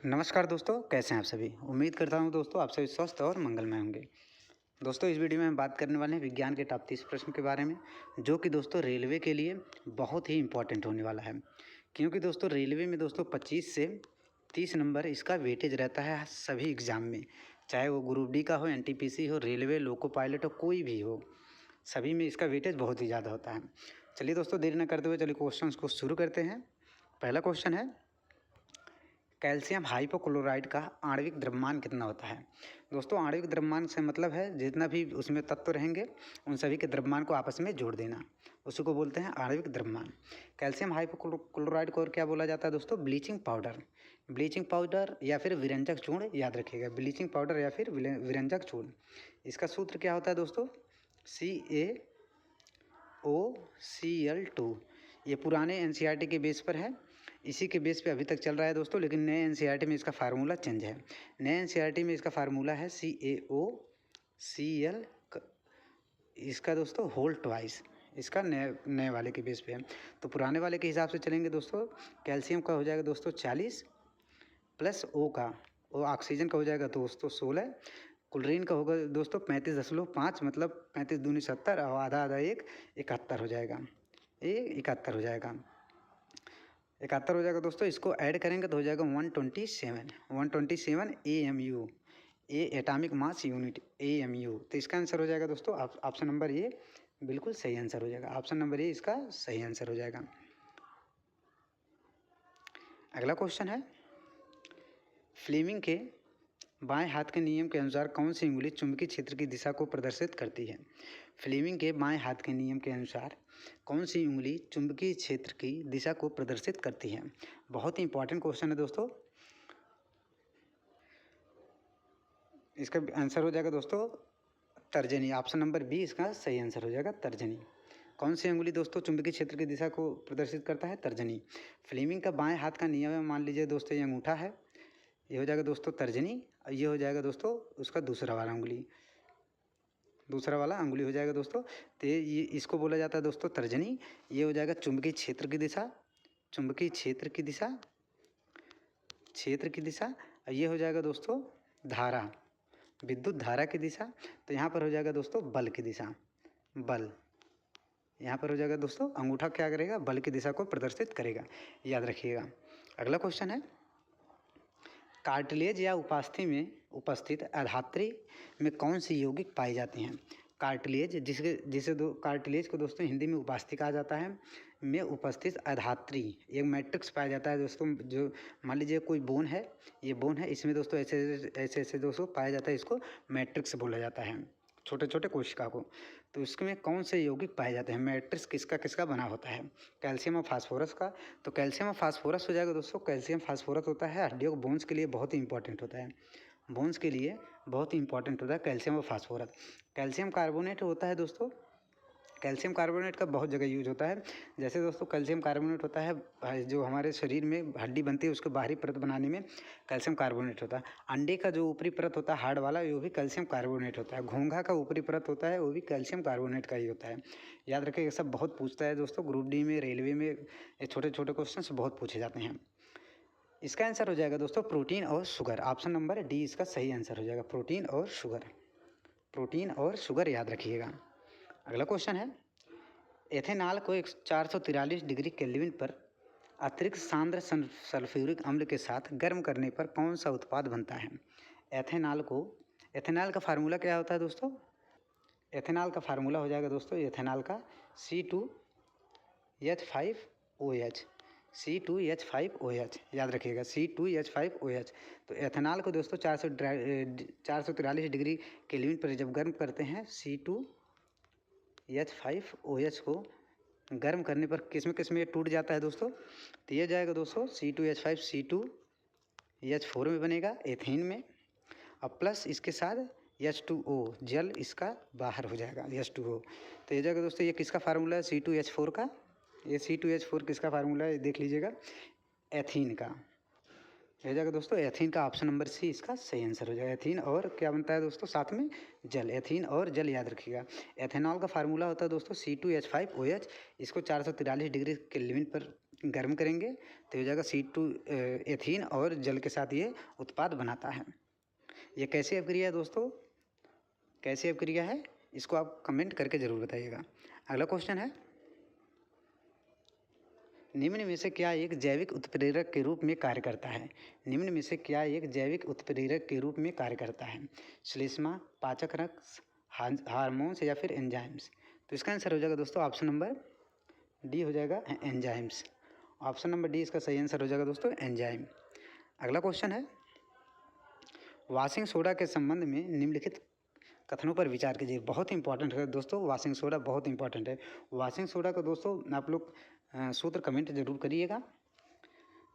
नमस्कार दोस्तों, कैसे हैं आप सभी। उम्मीद करता हूं दोस्तों आप सभी स्वस्थ और मंगलमय होंगे। दोस्तों इस वीडियो में हम बात करने वाले हैं विज्ञान के टॉप 30 प्रश्न के बारे में, जो कि दोस्तों रेलवे के लिए बहुत ही इंपॉर्टेंट होने वाला है। क्योंकि दोस्तों रेलवे में दोस्तों 25 से 30 नंबर इसका वेटेज रहता है सभी एग्ज़ाम में, चाहे वो ग्रुप डी का हो, एनटीपीसी हो, रेलवे, लोको पायलट हो, कोई भी हो, सभी में इसका वेटेज बहुत ही ज़्यादा होता है। चलिए दोस्तों देर न करते हुए चलिए क्वेश्चन को शुरू करते हैं। पहला क्वेश्चन है, कैल्शियम हाइपोक्लोराइड का आणविक द्रव्यमान कितना होता है। दोस्तों आणविक द्रव्यमान से मतलब है जितना भी उसमें तत्व रहेंगे उन सभी के द्रव्यमान को आपस में जोड़ देना, उसी को बोलते हैं आणविक द्रव्यमान। कैल्शियम हाइपोक्लोराइड को और क्या बोला जाता है दोस्तों, ब्लीचिंग पाउडर। ब्लीचिंग पाउडर या फिर विरंजक चूर्ण, याद रखिएगा, ब्लीचिंग पाउडर या फिर विरंजक चूर्ण। इसका सूत्र क्या होता है दोस्तों, CaOCl2। ये पुराने एनसीईआरटी के बेस पर है, इसी के बेस पे अभी तक चल रहा है दोस्तों, लेकिन नए एनसीईआरटी में इसका फार्मूला चेंज है। नए एनसीईआरटी में इसका फार्मूला है CaOCl, इसका दोस्तों होल ट्वाइस, इसका नए वाले के बेस पे है। तो पुराने वाले के हिसाब से चलेंगे दोस्तों, कैल्शियम का हो जाएगा दोस्तों 40 प्लस O का, वो ऑक्सीजन का हो जाएगा दोस्तों 16, क्लोरीन का होगा दोस्तों 35.5, मतलब 35 दूनी 70 और आधा आधा 71 हो जाएगा, ये 71 हो जाएगा, 71 हो जाएगा दोस्तों। इसको ऐड करेंगे तो हो जाएगा 127 AMU, ए एटॉमिक मास यूनिट, AMU। तो इसका आंसर हो जाएगा दोस्तों ऑप्शन नंबर ए, बिल्कुल सही आंसर हो जाएगा। ऑप्शन नंबर ए इसका सही आंसर हो जाएगा। अगला क्वेश्चन है, फ्लेमिंग के बाएं हाथ के नियम के अनुसार कौन सी उंगली चुंबकीय क्षेत्र की दिशा को प्रदर्शित करती है। फ्लेमिंग के बाएं हाथ के नियम के अनुसार कौन सी उंगली चुंबकीय क्षेत्र की दिशा को प्रदर्शित करती है। बहुत ही इंपॉर्टेंट क्वेश्चन है दोस्तों। इसका आंसर हो जाएगा दोस्तों तर्जनी। ऑप्शन नंबर बी इसका सही आंसर हो जाएगा, तर्जनी। कौन सी उंगली दोस्तों चुंबकीय क्षेत्र की दिशा को प्रदर्शित करता है, तर्जनी। फ्लेमिंग का बाएं हाथ का नियम है, मान लीजिए दोस्तों ये अंगूठा है, ये हो जाएगा दोस्तों तर्जनी, और ये हो जाएगा दोस्तों उसका दूसरा वाला उंगली, दूसरा वाला उंगली हो जाएगा दोस्तों। तो ये इसको बोला जाता है दोस्तों तर्जनी। ये हो जाएगा चुंबकीय क्षेत्र की दिशा, चुंबकीय क्षेत्र की दिशा, क्षेत्र की दिशा। और ये हो जाएगा दोस्तों धारा, विद्युत धारा की दिशा। तो यहाँ पर हो जाएगा दोस्तों बल की दिशा, बल। यहाँ पर हो जाएगा दोस्तों अंगूठा क्या करेगा, बल की दिशा को प्रदर्शित करेगा, याद रखिएगा। अगला क्वेश्चन है, कार्टिलेज या उपास्थि में उपस्थित अधात्री में कौन सी यौगिक पाई जाती हैं। कार्टिलेज जिसे कार्टिलेज को दोस्तों हिंदी में उपास्थि कहा जाता है, में उपस्थित अधात्री एक मैट्रिक्स पाया जाता है दोस्तों। जो मान लीजिए कोई बोन है, ये बोन है, इसमें दोस्तों ऐसे दोस्तों पाया जाता है, इसको मैट्रिक्स बोला जाता है, छोटे छोटे कोशिका को। तो इसमें कौन से यौगिक पाए जाते हैं, मैट्रिक्स किसका किसका बना होता है, कैल्शियम और फास्फोरस का। तो कैल्शियम और फास्फोरस हो जाएगा दोस्तों। कैल्शियम फास्फोरस होता है हड्डियों बोन्स के लिए बहुत ही इंपॉर्टेंट होता है, बोन्स के लिए बहुत ही इंपॉर्टेंट होता है कैल्शियम और फास्फोरस। कैल्शियम कार्बोनेट होता है दोस्तों, कैल्शियम कार्बोनेट का बहुत जगह यूज होता है। जैसे दोस्तों कैल्शियम कार्बोनेट होता है जो हमारे शरीर में हड्डी बनती है उसको बाहरी परत बनाने में कैल्शियम कार्बोनेट होता है। अंडे का जो ऊपरी परत होता है हार्ड वाला, वो भी कैल्शियम कार्बोनेट होता है। घोंघा का ऊपरी परत होता है वो भी कैल्शियम कार्बोनेट का ही होता है। याद रखिए, ये सब बहुत पूछता है दोस्तों, ग्रुप डी में, रेलवे में, ये छोटे छोटे क्वेश्चन बहुत पूछे जाते हैं। इसका आंसर हो जाएगा दोस्तों प्रोटीन और शुगर। ऑप्शन नंबर डी इसका सही आंसर हो जाएगा, प्रोटीन और शुगर, प्रोटीन और शुगर, याद रखिएगा। अगला क्वेश्चन है, एथेनॉल को 443 डिग्री केल्विन पर अतिरिक्त सांद्र सल्फ्यूरिक अम्ल के साथ गर्म करने पर कौन सा उत्पाद बनता है। एथेनॉल का फार्मूला क्या होता है दोस्तों, एथेनॉल का फार्मूला हो जाएगा दोस्तों एथेनॉल का C2H5OH, C2H5OH, याद रखिएगा C2H5OH। तो एथेनॉल को दोस्तों 443 डिग्री केल्विन पर जब गर्म करते हैं C2H5OH को गर्म करने पर किस में ये टूट जाता है दोस्तों। तो ये जाएगा दोस्तों C2H5 C2H4 में बनेगा, एथेन में, और प्लस इसके साथ H2O जल इसका बाहर हो जाएगा, H2O। तो ये जाएगा दोस्तों, ये किसका फार्मूला है C2H4 का, ये C2H4 किसका फार्मूला है देख लीजिएगा, एथीन का। हो जाएगा दोस्तों एथीन का, ऑप्शन नंबर सी इसका सही आंसर हो जाएगा। एथीन और क्या बनता है दोस्तों साथ में, जल, एथीन और जल, याद रखिएगा। एथेनॉल का फार्मूला होता है दोस्तों C2H5OH। इसको 443 डिग्री केल्विन पर गर्म करेंगे तो हो जाएगा C2 एथीन और जल के साथ ये उत्पाद बनाता है। ये कैसी अभिक्रिया है दोस्तों, कैसी अभिक्रिया है, इसको आप कमेंट करके ज़रूर बताइएगा। अगला क्वेश्चन है, निम्न में से क्या एक जैविक उत्प्रेरक के रूप में कार्य करता है? निम्न में से क्या एक जैविक उत्प्रेरक के रूप में कार्य करता है? श्लेष्मा, पाचक रस, हार्मोन्स या फिर एंजाइम्स? तो इसका आंसर हो जाएगा दोस्तों ऑप्शन नंबर डी हो जाएगा एंजाइम्स। ऑप्शन नंबर डी इसका सही आंसर हो जाएगा दोस्तों एंजाइम। अगला क्वेश्चन है, वॉशिंग सोडा के संबंध में निम्नलिखित कथनों पर विचार कीजिए। बहुत इंपॉर्टेंट है दोस्तों, वॉशिंग सोडा बहुत इंपॉर्टेंट है। वॉशिंग सोडा का दोस्तों आप लोग सूत्र कमेंट जरूर करिएगा।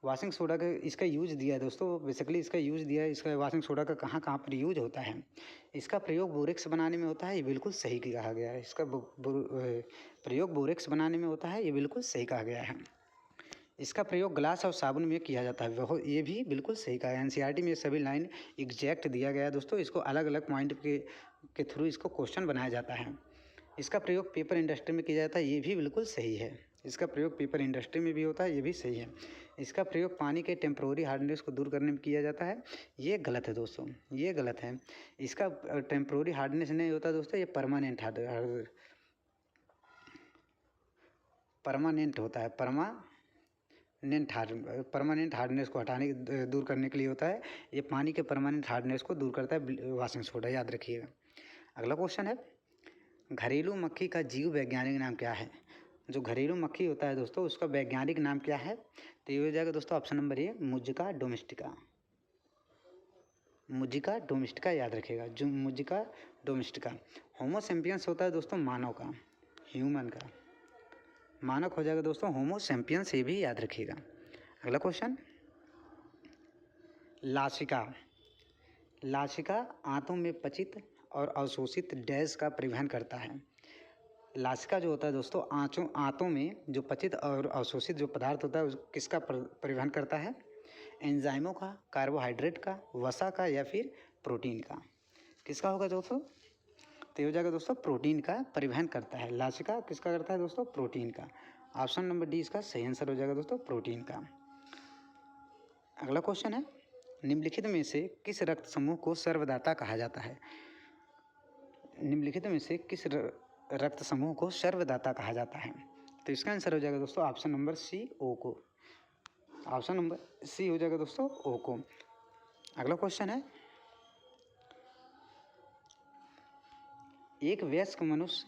वॉशिंग सोडा का इसका यूज दिया है दोस्तों, बेसिकली इसका यूज दिया है, इसका वॉशिंग सोडा का कहाँ कहाँ पर यूज होता है। इसका प्रयोग बोरेक्स बनाने में होता है, ये बिल्कुल सही कहा गया है। इसका प्रयोग बोरेक्स बनाने में होता है, ये बिल्कुल सही कहा गया है। इसका प्रयोग ग्लास और साबुन में किया जाता है, वह ये भी बिल्कुल सही कहा है। एनसीईआरटी में सभी लाइन एग्जैक्ट दिया गया है दोस्तों, इसको अलग अलग पॉइंट के थ्रू इसको क्वेश्चन बनाया जाता है। इसका प्रयोग पेपर इंडस्ट्री में किया जाता है, ये भी बिल्कुल सही है। इसका प्रयोग पेपर इंडस्ट्री में भी होता है, ये भी सही है। इसका प्रयोग पानी के टेम्प्रोरी हार्डनेस को दूर करने में किया जाता है, ये गलत है दोस्तों, ये गलत है। इसका टेम्प्रोरी हार्डनेस नहीं होता दोस्तों, ये परमानेंट होता है। परमानेंट हार्डनेस को हटाने दूर करने के लिए होता है। ये पानी के परमानेंट हार्डनेस को दूर करता है वॉशिंग सोडा, याद रखिएगा। अगला क्वेश्चन है, घरेलू मक्खी का जीव वैज्ञानिक नाम क्या है? जो घरेलू मक्खी होता है दोस्तों उसका वैज्ञानिक नाम क्या है? तो ये हो जाएगा दोस्तों option number A, Musica Domestica. Musica Domestica याद रखिएगा, जो मुजिका डोमेस्टिका। होमो सैपियंस होता है दोस्तों मानव का, ह्यूमन का। मानव हो जाएगा दोस्तों होमो सैपियंस, ये भी याद रखिएगा। अगला क्वेश्चन, लासिका। लासिका आंतों में पचित और अवशोषित डैश का परिवहन करता है। लासिका जो होता है दोस्तों आंतों में जो पचित और अवशोषित जो पदार्थ होता है किसका परिवहन करता है? एंजाइमों का, कार्बोहाइड्रेट का, वसा का या फिर प्रोटीन का? किसका होगा दोस्तों? तो हो जाएगा दोस्तों प्रोटीन का परिवहन करता है। लासिका किसका करता है दोस्तों? प्रोटीन का। ऑप्शन नंबर डी इसका सही आंसर हो जाएगा दोस्तों प्रोटीन का। अगला क्वेश्चन है, निम्नलिखित में से किस रक्त समूह को सर्वदाता कहा जाता है? निम्नलिखित में से किस रक्त समूह को सर्वदाता कहा जाता है? तो इसका आंसर हो जाएगा दोस्तों ऑप्शन नंबर सी, ओ को। ऑप्शन नंबर सी हो जाएगा दोस्तों ओ को। अगला क्वेश्चन है, एक वयस्क मनुष्य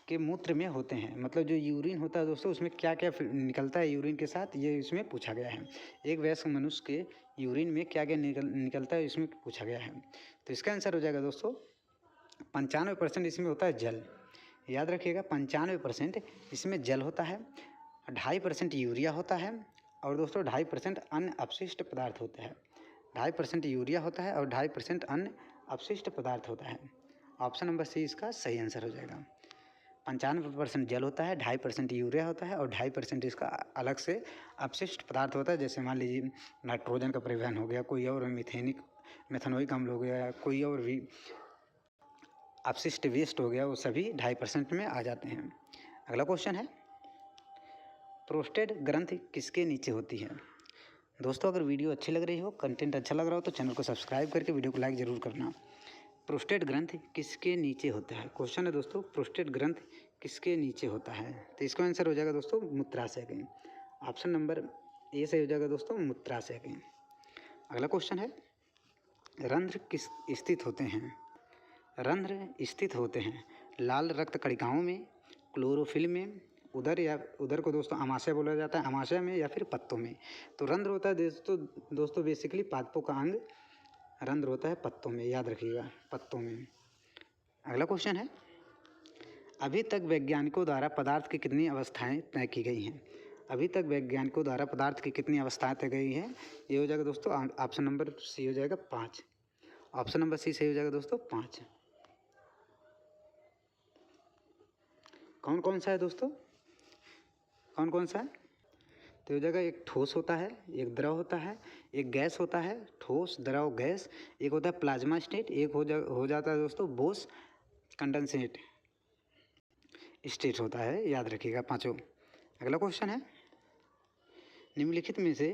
के मूत्र में होते हैं, मतलब जो यूरिन होता है दोस्तों उसमें क्या क्या निकलता है यूरिन के साथ, ये इसमें पूछा गया है। एक वयस्क मनुष्य के यूरिन में क्या क्या निकलता है इसमें पूछा गया है। तो इसका आंसर हो जाएगा दोस्तों 95% इसमें होता है जल, याद रखिएगा 95% इसमें जल होता है। 2.5% यूरिया होता है और दोस्तों 2.5% अन्य अपशिष्ट पदार्थ होता है। 2.5% यूरिया होता है और 2.5% अन्य अपशिष्ट पदार्थ होता है। ऑप्शन नंबर सी इसका सही आंसर हो जाएगा। 95% जल होता है, 2.5% यूरिया होता है और 2.5% इसका अलग से अपशिष्ट पदार्थ होता है। जैसे मान लीजिए नाइट्रोजन का परिवहन हो गया, कोई और मेथनोइक अम्ल हो गया, कोई और भी अपशिष्ट वेस्ट हो गया, वो सभी 2.5% में आ जाते हैं। अगला क्वेश्चन है, प्रोस्टेट ग्रंथि किसके नीचे होती है? दोस्तों अगर वीडियो अच्छी लग रही हो, कंटेंट अच्छा लग रहा हो तो चैनल को सब्सक्राइब करके वीडियो को लाइक ज़रूर करना। प्रोस्टेट ग्रंथि किसके नीचे होता है? क्वेश्चन है दोस्तों प्रोस्टेट ग्रंथि किसके नीचे होता है? तो इसका आंसर हो जाएगा दोस्तों मूत्राशय के। ऑप्शन नंबर ए से हो जाएगा दोस्तों मूत्राशय के। अगला क्वेश्चन है, रंध्र किस स्थित होते हैं? रंध्र स्थित होते हैं लाल रक्त कणिकाओं में, क्लोरोफिल में, उदर को दोस्तों आमाशय बोला जाता है, आमाशय में या फिर पत्तों में। तो रंध्र होता है दोस्तों बेसिकली पादपों का अंग रंध्र होता है पत्तों में, याद रखिएगा पत्तों में। अगला क्वेश्चन है, अभी तक वैज्ञानिकों द्वारा पदार्थ की कितनी अवस्थाएं तय की गई हैं? अभी तक वैज्ञानिकों द्वारा पदार्थ की कितनी अवस्थाएं तय गई हैं? ये हो जाएगा दोस्तों ऑप्शन नंबर सी हो जाएगा 5। ऑप्शन नंबर सी सही हो जाएगा दोस्तों 5। कौन कौन सा है दोस्तों? कौन कौन सा है? तो हो जाएगा एक ठोस होता है, एक द्रव होता है, एक गैस होता है, ठोस द्रव गैस, एक होता है प्लाज्मा स्टेट, एक हो जाता है दोस्तों बोस कंडेंसेट स्टेट होता है, याद रखिएगा पांचों। अगला क्वेश्चन है, निम्नलिखित में से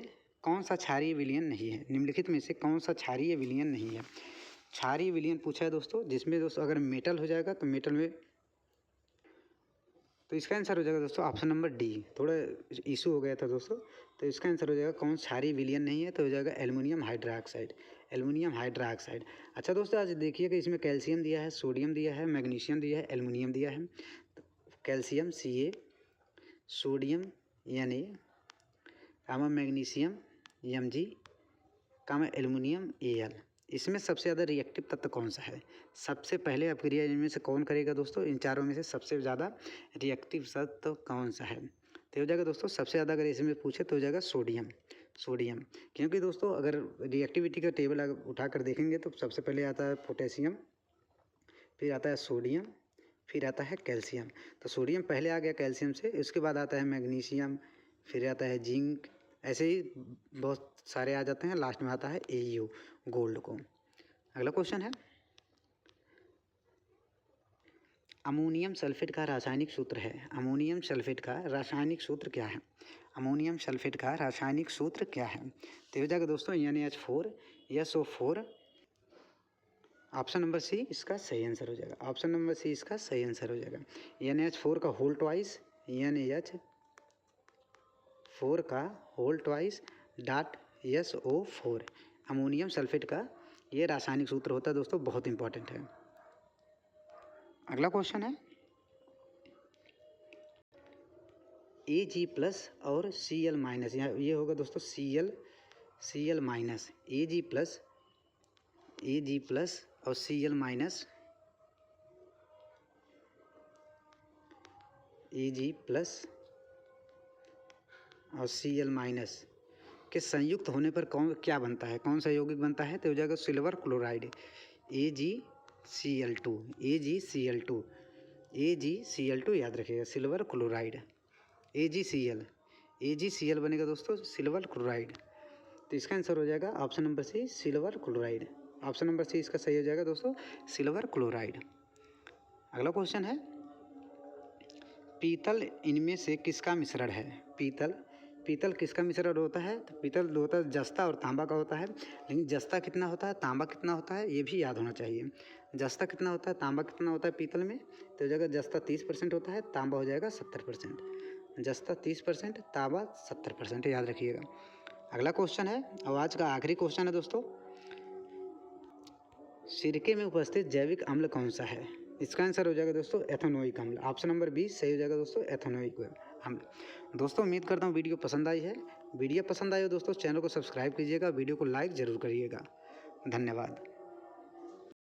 कौन सा क्षारीय विलयन नहीं है? निम्नलिखित में से कौन सा क्षारीय विलयन नहीं है? क्षारीय विलयन पूछा है दोस्तों, जिसमें दोस्तों अगर मेटल हो जाएगा तो मेटल में, तो इसका आंसर हो जाएगा दोस्तों ऑप्शन नंबर डी। थोड़ा इशू हो गया था दोस्तों, तो इसका आंसर हो जाएगा कौन क्षारीय विलयन नहीं है, तो हो जाएगा एल्युमिनियम हाइड्रोक्साइड, एल्युमिनियम हाइड्रोक्साइड। अच्छा दोस्तों, आज देखिए कि इसमें कैल्शियम दिया है, सोडियम दिया है, मैग्नीशियम दिया है, एल्युमिनियम दिया है। कैल्शियम Ca, सोडियम Na, कामा मैग्नीशियम Mg, कामा एल्युमिनियम Al। इसमें सबसे ज़्यादा रिएक्टिव तत्व कौन सा है? सबसे पहले अपक्रिया इनमें से कौन करेगा दोस्तों? इन चारों में से सबसे ज़्यादा रिएक्टिव तत्व कौन सा है? तो हो जाएगा दोस्तों सबसे ज़्यादा, अगर इसमें पूछे तो हो जाएगा सोडियम, सोडियम। क्योंकि दोस्तों अगर रिएक्टिविटी का टेबल उठा कर देखेंगे तो सबसे पहले आता है पोटेशियम, फिर आता है सोडियम, फिर आता है कैल्शियम। तो सोडियम पहले आ गया कैल्शियम से, उसके बाद आता है मैग्नीशियम, फिर आता है जिंक, ऐसे ही बहुत सारे आ जाते हैं, लास्ट में आता है AU, गोल्ड को। अगला क्वेश्चन है, अमोनियम सल्फेट का रासायनिक सूत्र है। अमोनियम सल्फेट का रासायनिक सूत्र क्या है? अमोनियम सल्फेट का रासायनिक सूत्र क्या है? तो हो जाएगा दोस्तों NH4 SO4। Option number C इसका सही आंसर हो जाएगा, ऑप्शन नंबर सी इसका सही आंसर हो जाएगा। NH4 का होल ट्वाइस, NH4 का whole twice dot SO4 ammonium sulphate का ये रासायनिक सूत्र होता है दोस्तों, बहुत इंपॉर्टेंट है। अगला क्वेश्चन है, Ag+ और Cl-, ये होगा दोस्तों Cl माइनस, Ag+ और Cl-, Ag+ और Cl- के संयुक्त होने पर कौन क्या बनता है? कौन सा यौगिक बनता है? तो हो जाएगा silver chloride, AgCl2, AgCl2, AgCl2 याद रखिएगा, सिल्वर क्लोराइड, AgCl बनेगा दोस्तों सिल्वर क्लोराइड। तो इसका आंसर हो जाएगा option number C, silver chloride. Option number C इसका सही हो जाएगा दोस्तों, सिल्वर क्लोराइड। अगला क्वेश्चन है, पीतल इनमें से किसका मिश्रण है? पीतल किसका मिश्रण होता है? तो पीतल होता है जस्ता और तांबा का होता है, लेकिन जस्ता कितना होता है, तांबा कितना होता है, ये भी याद होना चाहिए। जस्ता कितना होता है, तांबा कितना होता है पीतल में? तो हो जाएगा जस्ता 30% होता है, तांबा हो जाएगा 70%। जस्ता 30%, तांबा 70%, याद रखिएगा। अगला क्वेश्चन है, और आज का आखिरी क्वेश्चन है दोस्तों, सिरके में उपस्थित जैविक अम्ल कौन सा है? इसका आंसर हो जाएगा दोस्तों एथेनोइक अम्ल, ऑप्शन नंबर बी सही हो जाएगा दोस्तों, एथेनोइक अम्ल। दोस्तों उम्मीद करता हूँ वीडियो पसंद आई है। वीडियो पसंद आई हो दोस्तों, चैनल को सब्सक्राइब कीजिएगा, वीडियो को लाइक ज़रूर करिएगा। धन्यवाद।